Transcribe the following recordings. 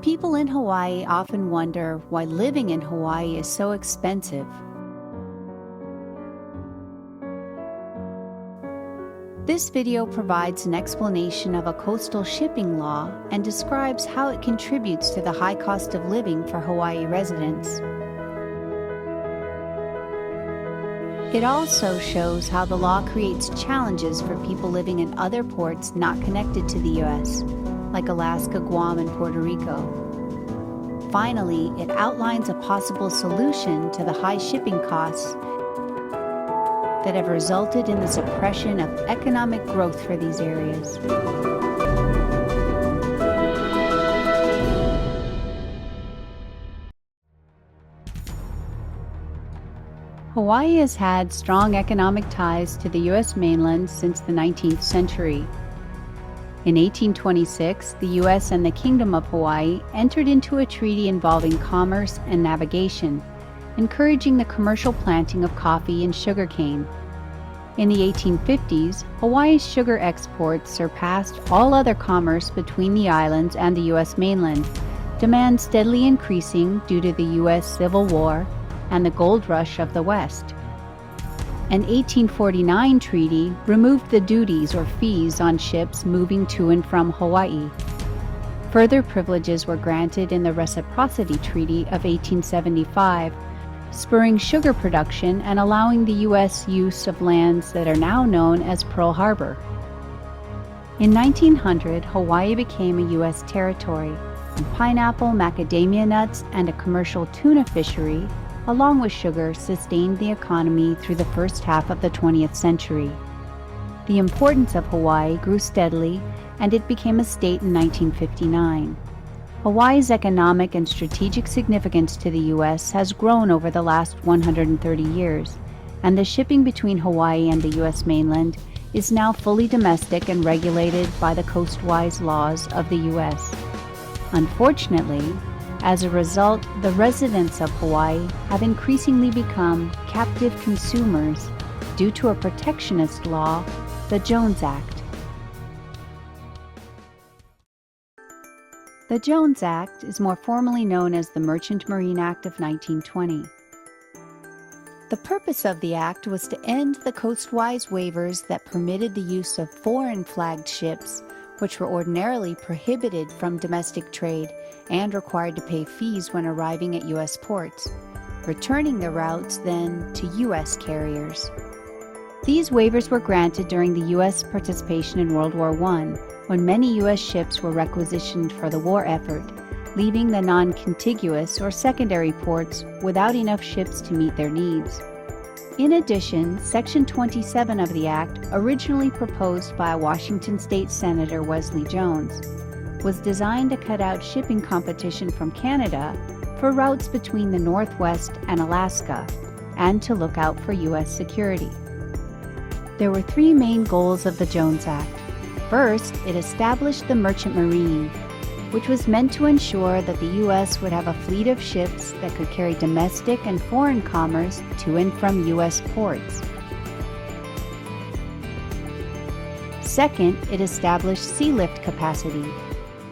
People in Hawaii often wonder why living in Hawaii is so expensive. This video provides an explanation of a coastal shipping law and describes how it contributes to the high cost of living for Hawaii residents. It also shows how the law creates challenges for people living in other ports not connected to the U.S., like Alaska, Guam, and Puerto Rico. Finally, it outlines a possible solution to the high shipping costs that have resulted in the suppression of economic growth for these areas. Hawaii has had strong economic ties to the U.S. mainland since the 19th century. In 1826, the U.S. and the Kingdom of Hawaii entered into a treaty involving commerce and navigation, encouraging the commercial planting of coffee and sugarcane. In the 1850s, Hawaii's sugar exports surpassed all other commerce between the islands and the U.S. mainland, demand steadily increasing due to the U.S. Civil War and the gold rush of the West. An 1849 treaty removed the duties or fees on ships moving to and from Hawaii. Further privileges were granted in the Reciprocity Treaty of 1875, spurring sugar production and allowing the U.S. use of lands that are now known as Pearl Harbor. In 1900, Hawaii became a U.S. territory, and pineapple, macadamia nuts, and a commercial tuna fishery, along with sugar, sustained the economy through the first half of the 20th century. The importance of Hawaii grew steadily, and it became a state in 1959. Hawaii's economic and strategic significance to the U.S. has grown over the last 130 years, and the shipping between Hawaii and the U.S. mainland is now fully domestic and regulated by the coastwise laws of the U.S. Unfortunately, as a result, the residents of Hawaii have increasingly become captive consumers due to a protectionist law, the Jones Act. The Jones Act is more formally known as the Merchant Marine Act of 1920. The purpose of the act was to end the coastwise waivers that permitted the use of foreign-flagged ships, which were ordinarily prohibited from domestic trade and required to pay fees when arriving at U.S. ports, returning the routes then to U.S. carriers. These waivers were granted during the U.S. participation in World War I, when many U.S. ships were requisitioned for the war effort, leaving the non-contiguous or secondary ports without enough ships to meet their needs. In addition, Section 27 of the Act, originally proposed by Washington State Senator Wesley Jones, was designed to cut out shipping competition from Canada for routes between the Northwest and Alaska, and to look out for U.S. security. There were three main goals of the Jones Act. First, it established the Merchant Marine, which was meant to ensure that the U.S. would have a fleet of ships that could carry domestic and foreign commerce to and from U.S. ports. Second, it established sea lift capacity.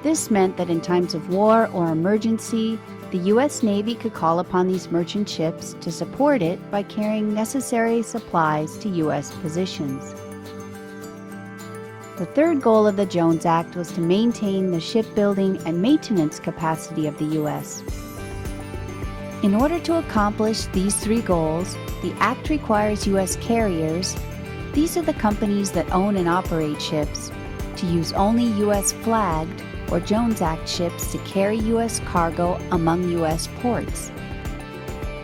This meant that in times of war or emergency, the U.S. Navy could call upon these merchant ships to support it by carrying necessary supplies to U.S. positions. The third goal of the Jones Act was to maintain the shipbuilding and maintenance capacity of the U.S. In order to accomplish these three goals, the Act requires U.S. carriers, these are the companies that own and operate ships, to use only U.S. flagged or Jones Act ships to carry U.S. cargo among U.S. ports.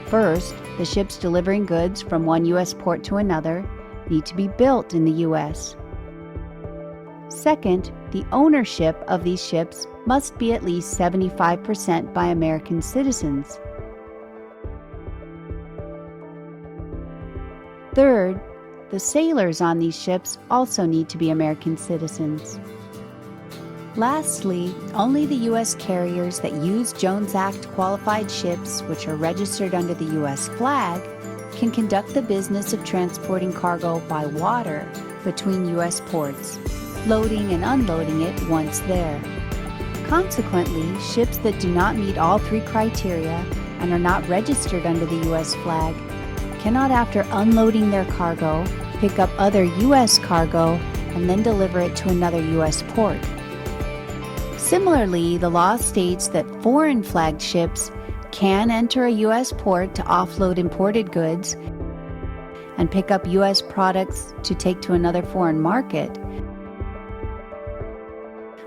First, the ships delivering goods from one U.S. port to another need to be built in the U.S. Second, the ownership of these ships must be at least 75% by American citizens. Third, the sailors on these ships also need to be American citizens. Lastly, only the U.S. carriers that use Jones Act qualified ships, which are registered under the U.S. flag, can conduct the business of transporting cargo by water between U.S. ports, loading and unloading it once there. Consequently, ships that do not meet all three criteria and are not registered under the U.S. flag cannot, after unloading their cargo, pick up other U.S. cargo and then deliver it to another U.S. port. Similarly, the law states that foreign flagged ships can enter a U.S. port to offload imported goods and pick up U.S. products to take to another foreign market,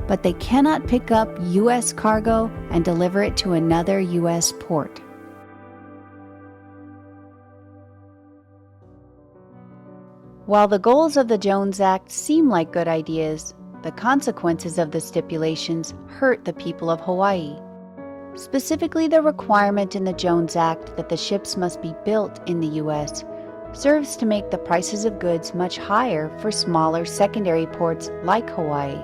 but they cannot pick up U.S. cargo and deliver it to another U.S. port. While the goals of the Jones Act seem like good ideas, the consequences of the stipulations hurt the people of Hawaii. Specifically, the requirement in the Jones Act that the ships must be built in the U.S. serves to make the prices of goods much higher for smaller secondary ports like Hawaii.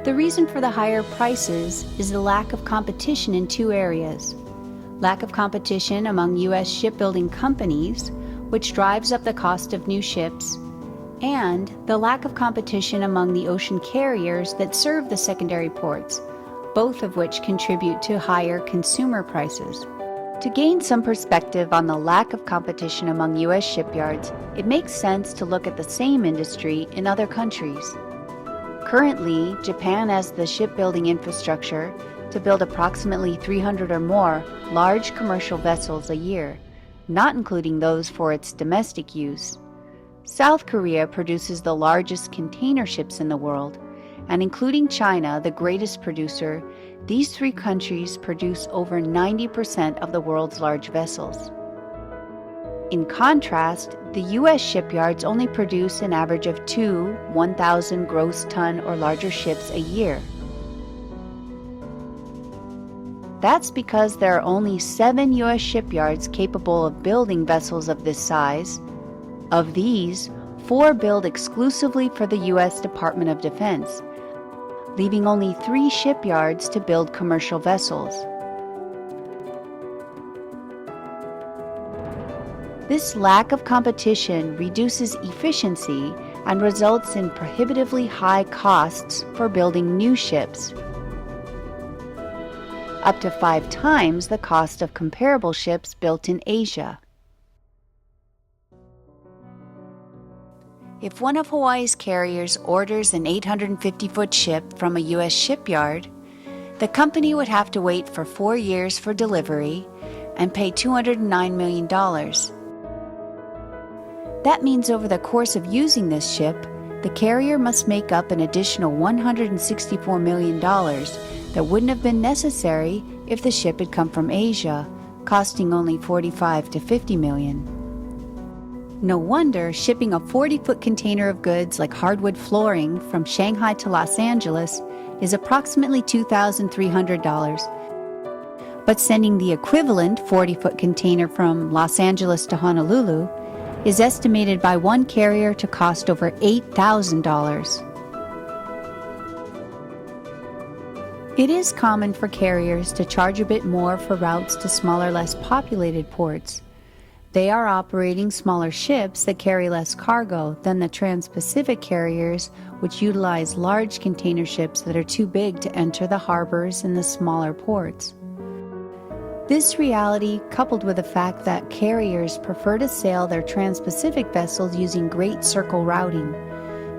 The reason for the higher prices is the lack of competition in two areas: lack of competition among U.S. shipbuilding companies, which drives up the cost of new ships, and the lack of competition among the ocean carriers that serve the secondary ports, both of which contribute to higher consumer prices. To gain some perspective on the lack of competition among U.S. shipyards, it makes sense to look at the same industry in other countries. Currently, Japan has the shipbuilding infrastructure to build approximately 300 or more large commercial vessels a year, not including those for its domestic use. South Korea produces the largest container ships in the world, and including China, the greatest producer, these three countries produce over 90% of the world's large vessels. In contrast, the U.S. shipyards only produce an average of 2 1,000 gross ton or larger ships a year. That's because there are only 7 U.S. shipyards capable of building vessels of this size. Of these, 4 build exclusively for the U.S. Department of Defense, leaving only 3 shipyards to build commercial vessels. This lack of competition reduces efficiency and results in prohibitively high costs for building new ships, up to 5 times the cost of comparable ships built in Asia. If one of Hawaii's carriers orders an 850-foot ship from a U.S. shipyard, the company would have to wait for 4 years for delivery and pay $209 million. That means over the course of using this ship, the carrier must make up an additional $164 million that wouldn't have been necessary if the ship had come from Asia, costing only $45 to $50 million. No wonder shipping a 40-foot container of goods like hardwood flooring from Shanghai to Los Angeles is approximately $2,300. But sending the equivalent 40-foot container from Los Angeles to Honolulu is estimated by one carrier to cost over $8,000. It is common for carriers to charge a bit more for routes to smaller, less populated ports. They are operating smaller ships that carry less cargo than the trans-Pacific carriers, which utilize large container ships that are too big to enter the harbors in the smaller ports. This reality, coupled with the fact that carriers prefer to sail their trans-Pacific vessels using Great Circle routing,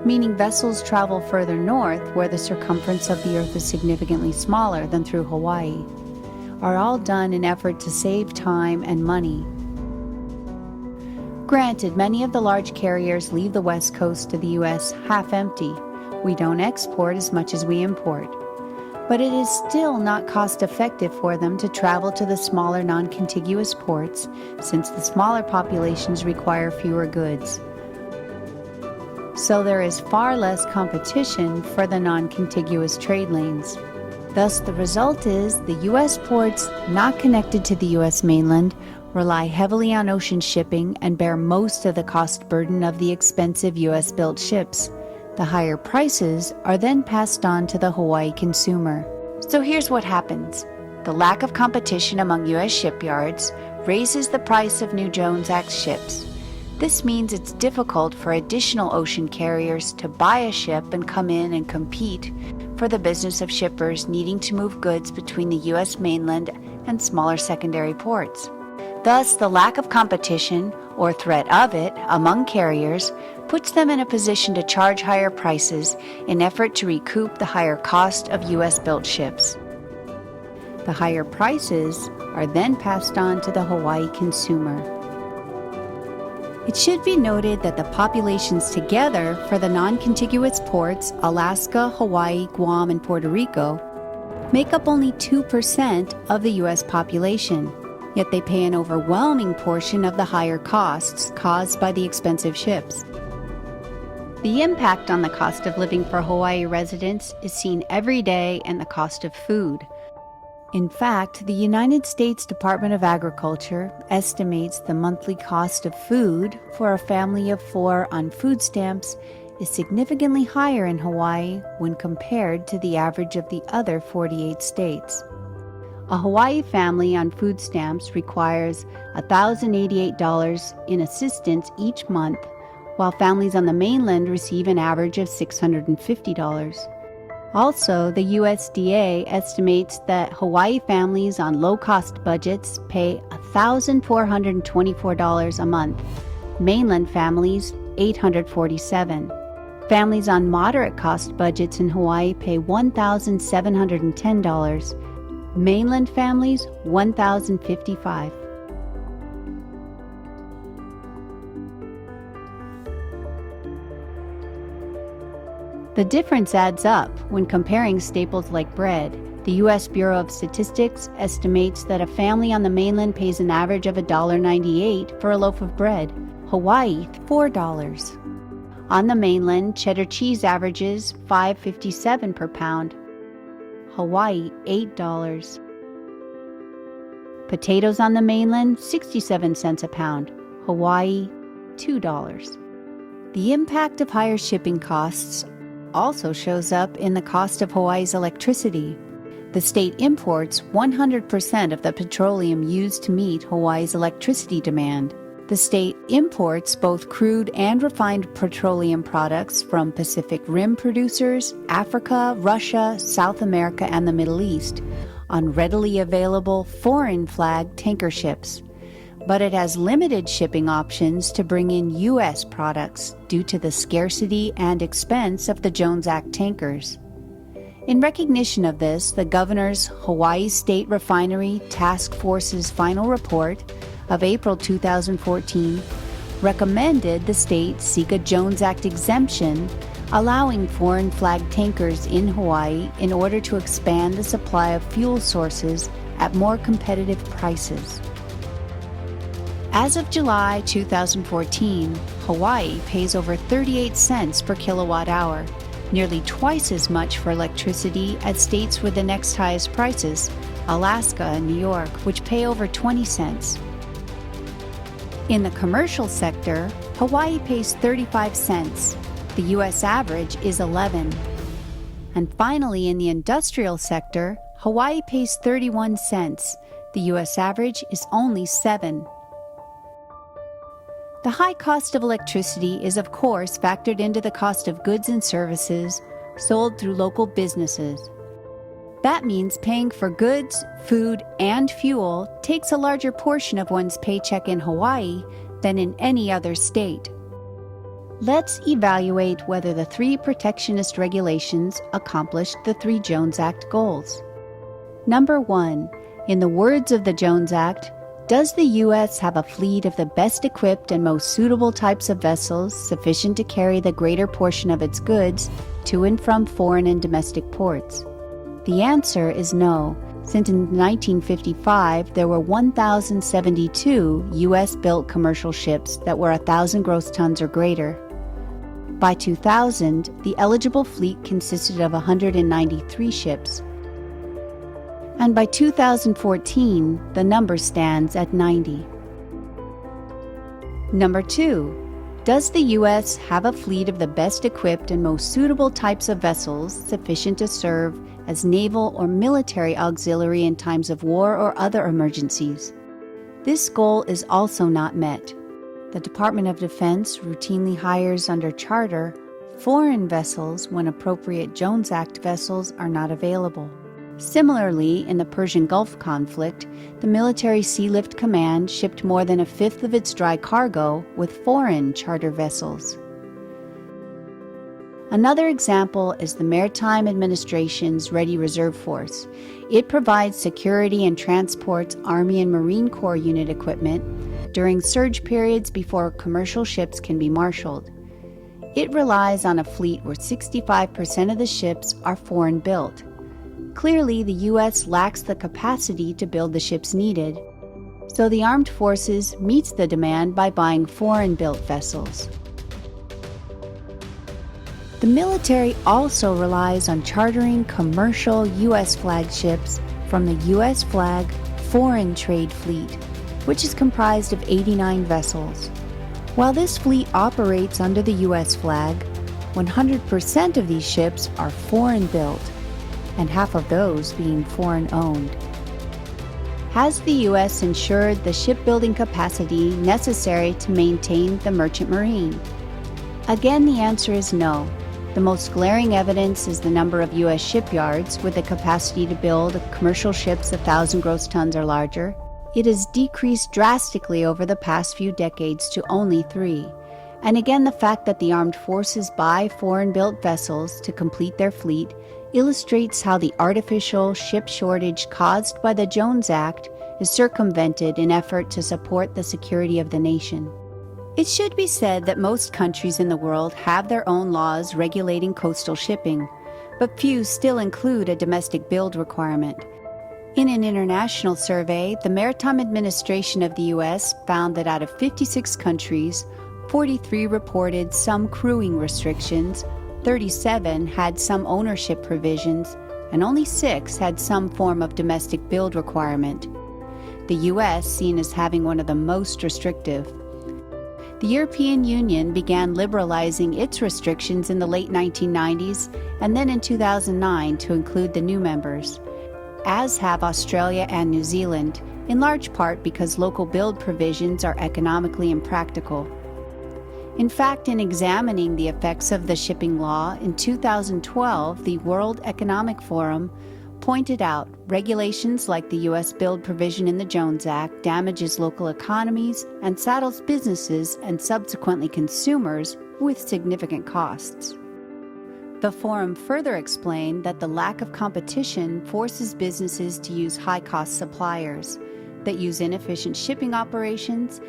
meaning vessels travel further north where the circumference of the Earth is significantly smaller than through Hawaii, are all done in effort to save time and money. Granted, many of the large carriers leave the West Coast to the U.S. half empty. We don't export as much as we import. But it is still not cost-effective for them to travel to the smaller non-contiguous ports, since the smaller populations require fewer goods. So there is far less competition for the non-contiguous trade lanes. Thus, the result is the U.S. ports not connected to the U.S. mainland rely heavily on ocean shipping and bear most of the cost burden of the expensive U.S.-built ships. The higher prices are then passed on to the Hawaii consumer. So here's what happens. The lack of competition among U.S. shipyards raises the price of new Jones Act ships. This means it's difficult for additional ocean carriers to buy a ship and come in and compete for for the business of shippers needing to move goods between the U.S. mainland and smaller secondary ports. Thus, the lack of competition, or threat of it, among carriers puts them in a position to charge higher prices in effort to recoup the higher cost of U.S.-built ships. The higher prices are then passed on to the Hawaii consumer. It should be noted that the populations together for the non-contiguous ports, Alaska, Hawaii, Guam, and Puerto Rico, make up only 2% of the U.S. population, yet they pay an overwhelming portion of the higher costs caused by the expensive ships. The impact on the cost of living for Hawaii residents is seen every day in the cost of food. In fact, the United States Department of Agriculture estimates the monthly cost of food for a family of 4 on food stamps is significantly higher in Hawaii when compared to the average of the other 48 states. A Hawaii family on food stamps requires $1,088 in assistance each month, while families on the mainland receive an average of $650. Also, the USDA estimates that Hawaii families on low-cost budgets pay $1,424 a month, mainland families $847. Families on moderate-cost budgets in Hawaii pay $1,710, mainland families $1,055. The difference adds up when comparing staples like bread. The U.S. Bureau of Statistics estimates that a family on the mainland pays an average of $1.98 for a loaf of bread. Hawaii, $4. On the mainland, cheddar cheese averages $5.57 per pound. Hawaii, $8. Potatoes on the mainland, 67 cents a pound. Hawaii, $2. The impact of higher shipping costs also shows up in the cost of Hawaii's electricity. The state imports 100% of the petroleum used to meet Hawaii's electricity demand. The state imports both crude and refined petroleum products from Pacific Rim producers, Africa, Russia, South America, and the Middle East on readily available foreign-flag tanker ships. But it has limited shipping options to bring in U.S. products due to the scarcity and expense of the Jones Act tankers. In recognition of this, the governor's Hawaii State Refinery Task Force's final report of April 2014 recommended the state seek a Jones Act exemption, allowing foreign flag tankers in Hawaii in order to expand the supply of fuel sources at more competitive prices. As of July 2014, Hawaii pays over 38 cents per kilowatt hour, nearly twice as much for electricity as states with the next highest prices, Alaska and New York, which pay over 20 cents. In the commercial sector, Hawaii pays 35 cents. The U.S. average is 11. And finally, in the industrial sector, Hawaii pays 31 cents. The U.S. average is only 7. The high cost of electricity is, of course, factored into the cost of goods and services sold through local businesses. That means paying for goods, food, and fuel takes a larger portion of one's paycheck in Hawaii than in any other state. Let's evaluate whether the 3 protectionist regulations accomplished the 3 Jones Act goals. Number 1. In the words of the Jones Act, does the U.S. have a fleet of the best equipped and most suitable types of vessels sufficient to carry the greater portion of its goods to and from foreign and domestic ports? The answer is no, since in 1955 there were 1,072 U.S.-built commercial ships that were 1,000 gross tons or greater. By 2000, the eligible fleet consisted of 193 ships. And by 2014, the number stands at 90. Number 2. Does the U.S. have a fleet of the best equipped and most suitable types of vessels sufficient to serve as naval or military auxiliary in times of war or other emergencies? This goal is also not met. The Department of Defense routinely hires under charter foreign vessels when appropriate Jones Act vessels are not available. Similarly, in the Persian Gulf conflict, the Military Sealift Command shipped more than a fifth of its dry cargo with foreign charter vessels. Another example is the Maritime Administration's Ready Reserve Force. It provides security and transports Army and Marine Corps unit equipment during surge periods before commercial ships can be marshaled. It relies on a fleet where 65% of the ships are foreign-built. Clearly, the U.S. lacks the capacity to build the ships needed, so the armed forces meets the demand by buying foreign-built vessels. The military also relies on chartering commercial U.S. flagships from the U.S. flag Foreign Trade Fleet, which is comprised of 89 vessels. While this fleet operates under the U.S. flag, 100% of these ships are foreign-built, and half of those being foreign-owned. Has the U.S. ensured the shipbuilding capacity necessary to maintain the merchant marine? Again, the answer is no. The most glaring evidence is the number of U.S. shipyards with the capacity to build commercial ships 1,000 gross tons or larger. It has decreased drastically over the past few decades to only 3. And again, the fact that the armed forces buy foreign-built vessels to complete their fleet illustrates how the artificial ship shortage caused by the Jones Act is circumvented in effort to support the security of the nation. It should be said that most countries in the world have their own laws regulating coastal shipping, but few still include a domestic build requirement. In an international survey, the Maritime Administration of the U.S. found that out of 56 countries, 43 reported some crewing restrictions, 37 had some ownership provisions, and only 6 had some form of domestic build requirement. The U.S. seen as having one of the most restrictive. The European Union began liberalizing its restrictions in the late 1990s and then in 2009 to include the new members, as have Australia and New Zealand, in large part because local build provisions are economically impractical. In fact, in examining the effects of the shipping law, in 2012, the World Economic Forum pointed out regulations like the U.S. build provision in the Jones Act damages local economies and saddles businesses and subsequently consumers with significant costs. The forum further explained that the lack of competition forces businesses to use high-cost suppliers that use inefficient shipping operations,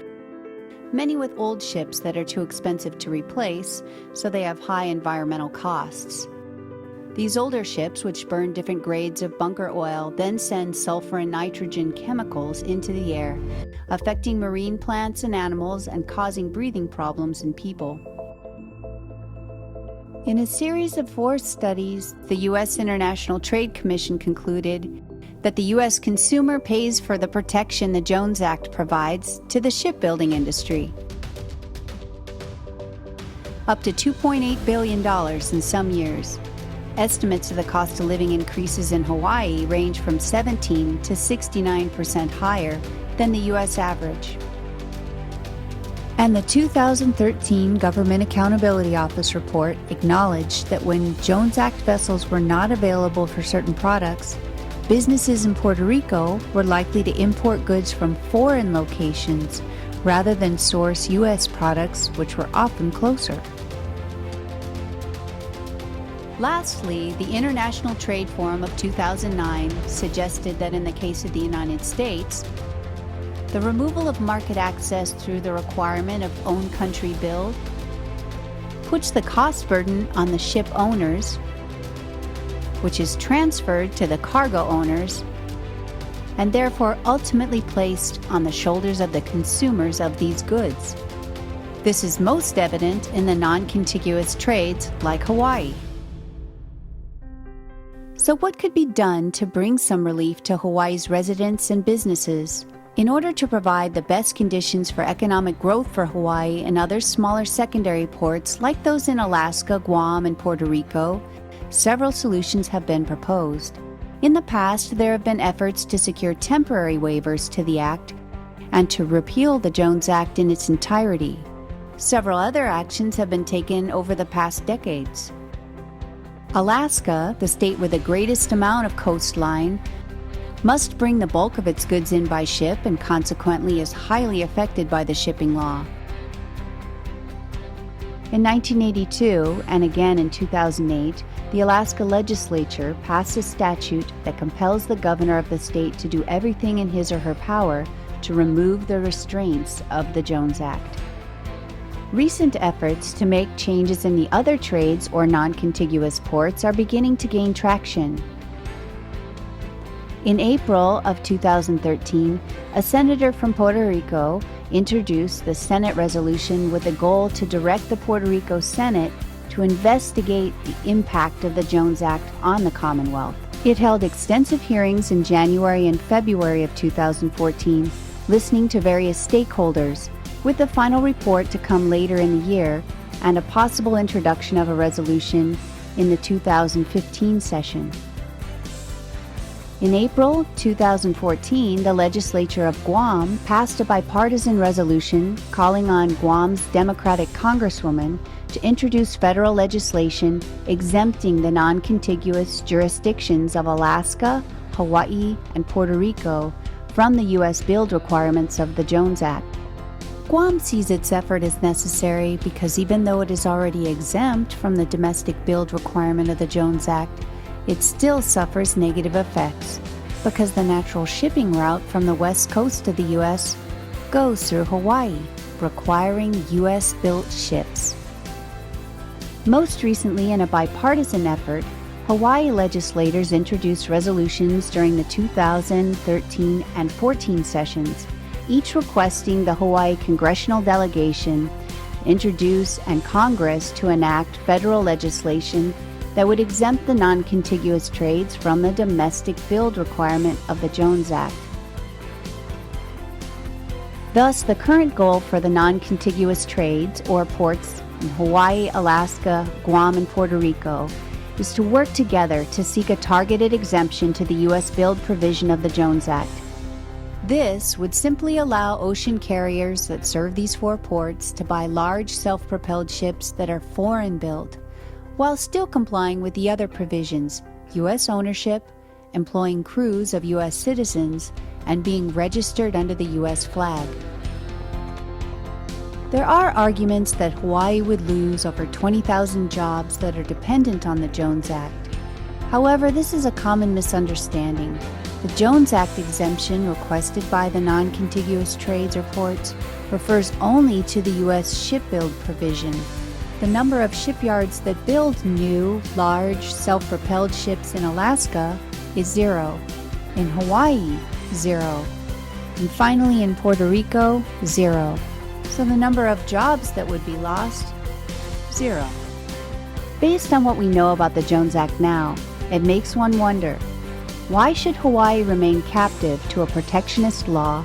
many with old ships that are too expensive to replace, so they have high environmental costs. These older ships, which burn different grades of bunker oil, then send sulfur and nitrogen chemicals into the air, affecting marine plants and animals and causing breathing problems in people. In a series of 4 studies, the U.S. International Trade Commission concluded that the U.S. consumer pays for the protection the Jones Act provides to the shipbuilding industry. Up to $2.8 billion in some years. Estimates of the cost of living increases in Hawaii range from 17% to 69% higher than the U.S. average. And the 2013 Government Accountability Office report acknowledged that when Jones Act vessels were not available for certain products, businesses in Puerto Rico were likely to import goods from foreign locations rather than source U.S. products, which were often closer. Lastly, the International Trade Forum of 2009 suggested that in the case of the United States, the removal of market access through the requirement of own country build puts the cost burden on the ship owners, which is transferred to the cargo owners, and therefore ultimately placed on the shoulders of the consumers of these goods. This is most evident in the non-contiguous trades like Hawaii. So what could be done to bring some relief to Hawaii's residents and businesses? In order to provide the best conditions for economic growth for Hawaii and other smaller secondary ports like those in Alaska, Guam, and Puerto Rico, several solutions have been proposed. In the past, there have been efforts to secure temporary waivers to the Act and to repeal the Jones Act in its entirety. Several other actions have been taken over the past decades. Alaska, the state with the greatest amount of coastline, must bring the bulk of its goods in by ship and consequently is highly affected by the shipping law. In 1982 and again in 2008, the Alaska legislature passed a statute that compels the governor of the state to do everything in his or her power to remove the restraints of the Jones Act. Recent efforts to make changes in the other trades or non-contiguous ports are beginning to gain traction. In April of 2013, a senator from Puerto Rico introduced the Senate resolution with a goal to direct the Puerto Rico Senate to investigate the impact of the Jones Act on the Commonwealth. It held extensive hearings in January and February of 2014, listening to various stakeholders, with the final report to come later in the year and a possible introduction of a resolution in the 2015 session. In April 2014, the legislature of Guam passed a bipartisan resolution calling on Guam's Democratic Congresswoman to introduce federal legislation exempting the non-contiguous jurisdictions of Alaska, Hawaii, and Puerto Rico from the U.S. build requirements of the Jones Act. Guam sees its effort as necessary because even though it is already exempt from the domestic build requirement of the Jones Act, it still suffers negative effects because the natural shipping route from the west coast of the U.S. goes through Hawaii, requiring U.S.-built ships. Most recently, in a bipartisan effort, Hawaii legislators introduced resolutions during the 2013 and 14 sessions, each requesting the Hawaii congressional delegation introduce and Congress to enact federal legislation that would exempt the non-contiguous trades from the domestic build requirement of the Jones Act. Thus, the current goal for the non-contiguous trades, or ports, in Hawaii, Alaska, Guam, and Puerto Rico is to work together to seek a targeted exemption to the U.S. build provision of the Jones Act. This would simply allow ocean carriers that serve these four ports to buy large self-propelled ships that are foreign-built, while still complying with the other provisions, U.S. ownership, employing crews of U.S. citizens, and being registered under the U.S. flag. There are arguments that Hawaii would lose over 20,000 jobs that are dependent on the Jones Act. However, this is a common misunderstanding. The Jones Act exemption requested by the non-contiguous trades or ports refers only to the U.S. shipbuild provision. The number of shipyards that build new, large, self-propelled ships in Alaska is 0. In Hawaii, 0. And finally in Puerto Rico, 0. So the number of jobs that would be lost, 0. Based on what we know about the Jones Act now, it makes one wonder, why should Hawaii remain captive to a protectionist law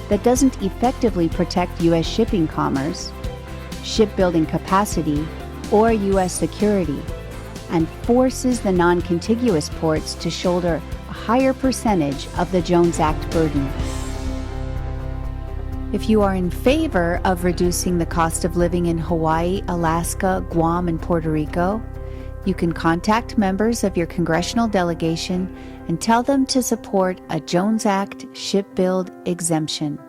that doesn't effectively protect U.S. shipping commerce, shipbuilding capacity, or U.S. security, and forces the non-contiguous ports to shoulder a higher percentage of the Jones Act burden? If you are in favor of reducing the cost of living in Hawaii, Alaska, Guam, and Puerto Rico, you can contact members of your congressional delegation and tell them to support a Jones Act shipbuild exemption.